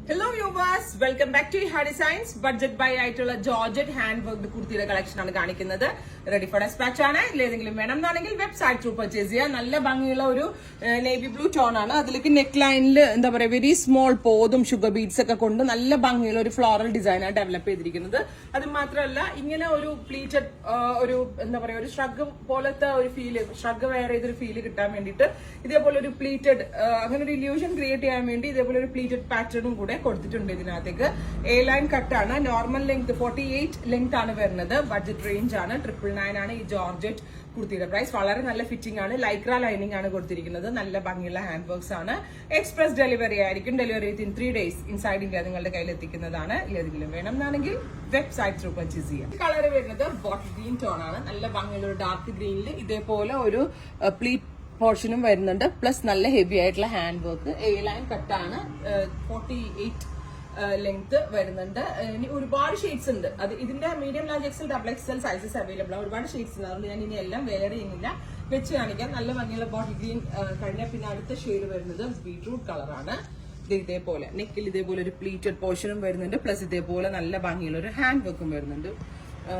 Hello viewers, welcome back to Iha Designs. Budget buy ആയിട്ടുള്ള georgette hand worked കുർത്തിയുടെ collection ആണ് കാണിക്കുന്നത്. Ready for dispatch ആണ്. ഏതെങ്കിലും വേണമെന്നാണെങ്കിൽ website through purchase ചെയ്യാം. നല്ല ഭംഗിയുള്ള ഒരു നേവി ബ്ലൂ ടോൺ ആണ്. അതിലേക്ക് നെക്ക് ലൈനിൽ എന്താ പറയുക വെരി സ്മോൾ പോതും ഷുഗർ ബീഡ്സ് ഒക്കെ കൊണ്ട് നല്ല ഭംഗിയുള്ള ഒരു ഫ്ലോറൽ ഡിസൈൻ ആണ് ഡെവലപ്പ് ചെയ്തിരിക്കുന്നത്. അത് മാത്രമല്ല ഇങ്ങനെ ഒരു പ്ലീറ്റഡ് ഒരു എന്താ പറയുക ഒരു ഷ്രഗ് പോലത്തെ ഒരു ഫീല്, ഷ്രഗ് വെയർ ചെയ്തൊരു ഫീല് കിട്ടാൻ വേണ്ടിയിട്ട് ഇതേപോലെ ഒരു പ്ലീറ്റഡ് അങ്ങനെ ഒരു ഇല്യൂഷൻ ക്രിയേറ്റ് ചെയ്യാൻ വേണ്ടി ഇതേപോലെ ഒരു പ്ലീറ്റഡ് പാറ്റേണും കൂടെ കൊടുത്തിട്ടുണ്ട്. ഇതിനകത്തേക്ക് എ ലൈൻ കട്ടാണ്, നോർമൽ ലെങ്ത് 48 ലെങ്ത് ആണ് വരുന്നത്. ബഡ്ജറ്റ് റേഞ്ച് ആണ്, 999 ആണ് ഈ ജോർജറ്റ് കുർത്തിയുടെ പ്രൈസ്. വളരെ നല്ല ഫിറ്റിംഗ് ആണ്, ലൈക്ര ലൈനിങ് ആണ് കൊടുത്തിരിക്കുന്നത്. നല്ല ഭംഗിയുള്ള ഹാൻഡ് വർക്ക്സ് ആണ്. എക്സ്പ്രസ് ഡെലിവറി ആയിരിക്കും. Delivery within 3 days inside India നിങ്ങളുടെ കയ്യിൽ എത്തിക്കുന്നതാണ്. ഏതെങ്കിലും വേണമെന്നാണെങ്കിൽ വെബ്സൈറ്റ് ത്രൂ പർച്ചേസ് ചെയ്യാം. കളർ വരുന്നത് ബോട്ടിൽ ഗ്രീൻ ടോൺ ആണ്. നല്ല ഭംഗിയുള്ള ഒരു ഡാർക്ക് ഗ്രീനിൽ ഇതേപോലെ ഒരു പ്ലീറ്റ് പോർഷനും വരുന്നുണ്ട്. പ്ലസ് നല്ല ഹെവി ആയിട്ടുള്ള ഹാൻഡ് വർക്ക്. എ ലൈൻ കട്ടാണ്, 48 ലെങ്ത് വരുന്നുണ്ട്. ഇനി ഒരുപാട് ഷെയ്ഡ്സ് ഉണ്ട്. അത് ഇതിന്റെ medium large XL double XL sizes available ആണ്. ഒരുപാട് ഷെയ്ഡ്സ് ഉണ്ട്. അതുകൊണ്ട് ഞാൻ ഇനി എല്ലാം വെയർ ചെയ്യുന്നില്ല, വെച്ച് കാണിക്കാം. നല്ല ഭംഗിയുള്ള ബോട്ടിൽ ഗ്രീൻ കഴിഞ്ഞ പിന്നെ അടുത്ത ഷെയ്ഡ് വരുന്നത് ബീട്രൂട്ട് കളറാണ്. ഇതേപോലെ നെക്കിൽ ഇതേപോലെ ഒരു പ്ലീറ്റഡ് പോർഷനും വരുന്നുണ്ട്. പ്ലസ് ഇതേപോലെ നല്ല ഭംഗിയുള്ള ഒരു ഹാൻഡ് വർക്കും വരുന്നുണ്ട്.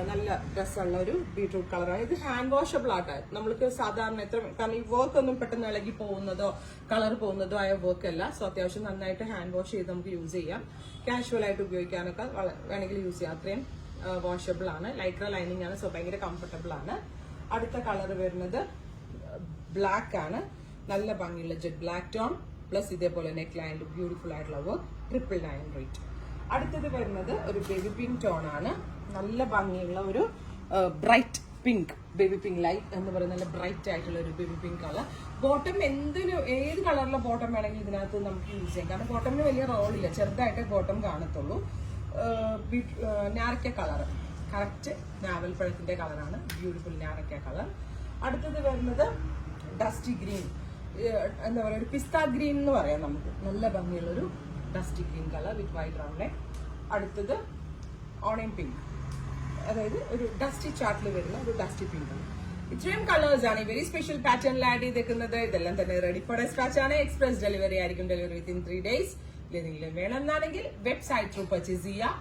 നല്ല രസമുള്ള ഒരു ബീട്രൂട്ട് കളറാണ്. ഇത് ഹാൻഡ് വാഷബിൾ ആയിട്ട് നമ്മൾക്ക് സാധാരണ കാരണം ഈ വർക്ക് ഒന്നും പെട്ടെന്ന് ഇളകി പോകുന്നതോ കളർ പോകുന്നതോ ആയ വർക്ക് അല്ല. സോ അത്യാവശ്യം നന്നായിട്ട് ഹാൻഡ് വാഷ് ചെയ്ത് നമുക്ക് യൂസ് ചെയ്യാം. കാഷ്വൽ ആയിട്ട് ഉപയോഗിക്കാനൊക്കെ വേണമെങ്കിൽ യൂസ് ചെയ്യാം. അത്രയും വാഷബിൾ ആണ്. ലൈക്ര ലൈനിങ് ആണ്. സോ ഭയങ്കര കംഫർട്ടബിൾ ആണ്. അടുത്ത കളർ വരുന്നത് ബ്ലാക്ക് ആണ്. നല്ല ഭംഗിയുള്ള ജെറ്റ് ബ്ലാക്ക് ടോൺ പ്ലസ് ഇതേപോലെ നെക്ക് ലൈനിൽ ബ്യൂട്ടിഫുൾ ആയിട്ടുള്ള വർക്ക്. 999 റേറ്റ്. അടുത്തത് വരുന്നത് ഒരു ബേബി പിങ്ക് ടോൺ ആണ്. നല്ല ഭംഗിയുള്ള ഒരു bright pink, baby pink light എന്ന് പറയുന്ന നല്ല ബ്രൈറ്റ് ആയിട്ടുള്ള ഒരു ബേബി പിങ്ക് കളർ. ബോട്ടം ഏത് കളറിലെ ബോട്ടം വേണമെങ്കിലും ഇതിനകത്ത് നമുക്ക് യൂസ് ചെയ്യാം. കാരണം ബോട്ടമിന് വലിയ റോളില്ല, ചെറുതായിട്ടേ ബോട്ടം കാണത്തുള്ളൂ. നാരക്ക കളർ, കറക്റ്റ് ഞാവൽപ്പഴത്തിന്റെ കളറാണ്. ബ്യൂട്ടിഫുൾ നാരക്ക കളർ. അടുത്തത് വരുന്നത് ഡസ്റ്റി ഗ്രീൻ, എന്താ പറയുക ഒരു പിസ്ത ഗ്രീൻ എന്ന് പറയാം നമുക്ക്. നല്ല ഭംഗിയുള്ള ഒരു ഡസ്റ്റി ഗ്രീൻ കളർ വിത്ത് വൈറ്റ് റൗണ്ട്. അടുത്തത് ഓണിയൻ പിങ്ക്, അതായത് ഒരു ഡസ്റ്റി ചാർട്ടിൽ വരുന്ന ഒരു ഡസ്റ്റി പിങ്ക് ആണ്. ഇത്രയും കളേഴ്സ് ആണ് വെരി സ്പെഷ്യൽ പാറ്റേണിൽ ആഡ് ചെയ്തേക്കുന്നത്. ഇതെല്ലാം തന്നെ റെഡി ഫോർ ഡെസ്പാച്ച് ആണ്. എക്സ്പ്രസ് ഡെലിവറി ആയിരിക്കും. Delivery within 3 days. ഏതെങ്കിലും വേണമെന്നാണെങ്കിൽ വെബ്സൈറ്റ് ത്രൂ പർച്ചേസ് ചെയ്യാം.